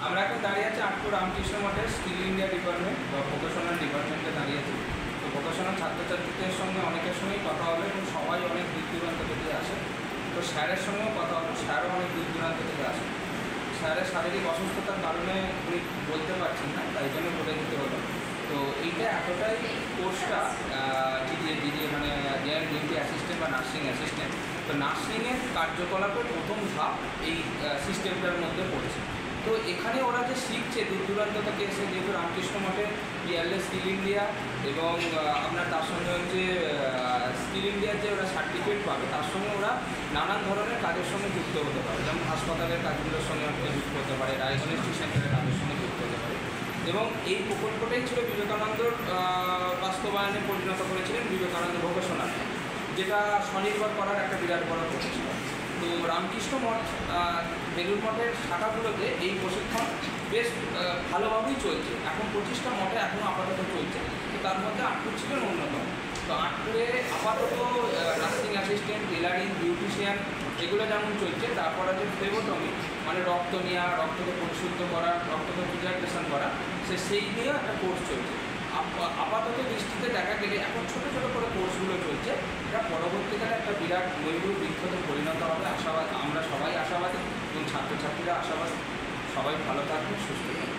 আমরা এখন দাঁড়িয়ে আছি আটপুর রামকৃষ্ণ মঠের স্কিল ইন্ডিয়া ডিপার্টমেন্ট বা ভোকেশনাল ডিপার্টমেন্টে দাঁড়িয়ে আছি। তো ভোকেশনাল ছাত্রছাত্রীদের সঙ্গে অনেকের সঙ্গেই কথা হবে এবং সবাই অনেক দূর দূরান্ত থেকে আসে। তো স্যারের সঙ্গেও কথা হবে, স্যারও অনেক দূর দূরান্ত থেকে আসে। স্যারের শারীরিক অসুস্থতার কারণে উনি বলতে পারছেন না, তাই জন্য বলে দিতে হলো। তো এইটা এতটাই কোর্সটা ডিডি মানে জেনারেল ডিউটি অ্যাসিস্ট্যান্ট বা নার্সিং অ্যাসিস্ট্যান্ট, তো নার্সিংয়ের কার্যকলাপের প্রথম ধাপ এই সিস্টেমটার মধ্যে পড়েছে। তো এখানে ওরা যে শিখছে দূর দূরান্ত থেকে এসে, যেহেতু রামকৃষ্ণ মঠের পিয়ারলেস স্কিল ইন্ডিয়া এবং আপনার তার সঙ্গে হচ্ছে স্কিল ইন্ডিয়ার যে ওরা সার্টিফিকেট পাবে, তার সঙ্গে ওরা নানান ধরনের কাজের সঙ্গে যুক্ত হতে পারে, যেমন হাসপাতালের কাজগুলোর সঙ্গে যুক্ত হতে পারে, ডায়াগনস্টিক সেন্টারের কাজের সঙ্গে যুক্ত হতে পারে। এবং এই প্রকল্পটাই ছিল বিবেকানন্দর বাস্তবায়নে পরিণত করেছিলেন বিবেকানন্দ ভোকেশনাল, যেটা স্বনির্ভর করার একটা বিরাট বড় প্রচেষ্টা। তো রামকৃষ্ণ মঠ বেলুড় মঠের শাখাগুলোতে এই প্রশিক্ষণ বেশ ভালোভাবেই চলছে। এখন 25টা মঠে এখনও আপাতত চলছে, তো তার মধ্যে আটপুর ছিলেন অন্যতম। তো আটপুরে আপাতত নার্সিং অ্যাসিস্ট্যান্ট, টেলারিং, বিউটিশিয়ান এগুলো যেমন চলছে, তারপর আছে ফ্লেবোটমি মানে রক্ত নেওয়া, রক্তকে পরিশুদ্ধ করা, রক্তকে প্রিজার্ভেশন করা, সেই নিয়েও একটা কোর্স চলছে। আপাতত দৃষ্টিতে দেখা গেলে এখন ছোটো ছোটো করে কোর্সগুলো চলছে, এটা পরবর্তীকালে একটা বিরাট ময়ূর বৃক্ষতে পরিণত হবে আশাবাদ। আমরা সবাই আশাবাদী এবং ছাত্রছাত্রীরা আশাবাদী। সবাই ভালো থাকবে, সুস্থ থাকবে।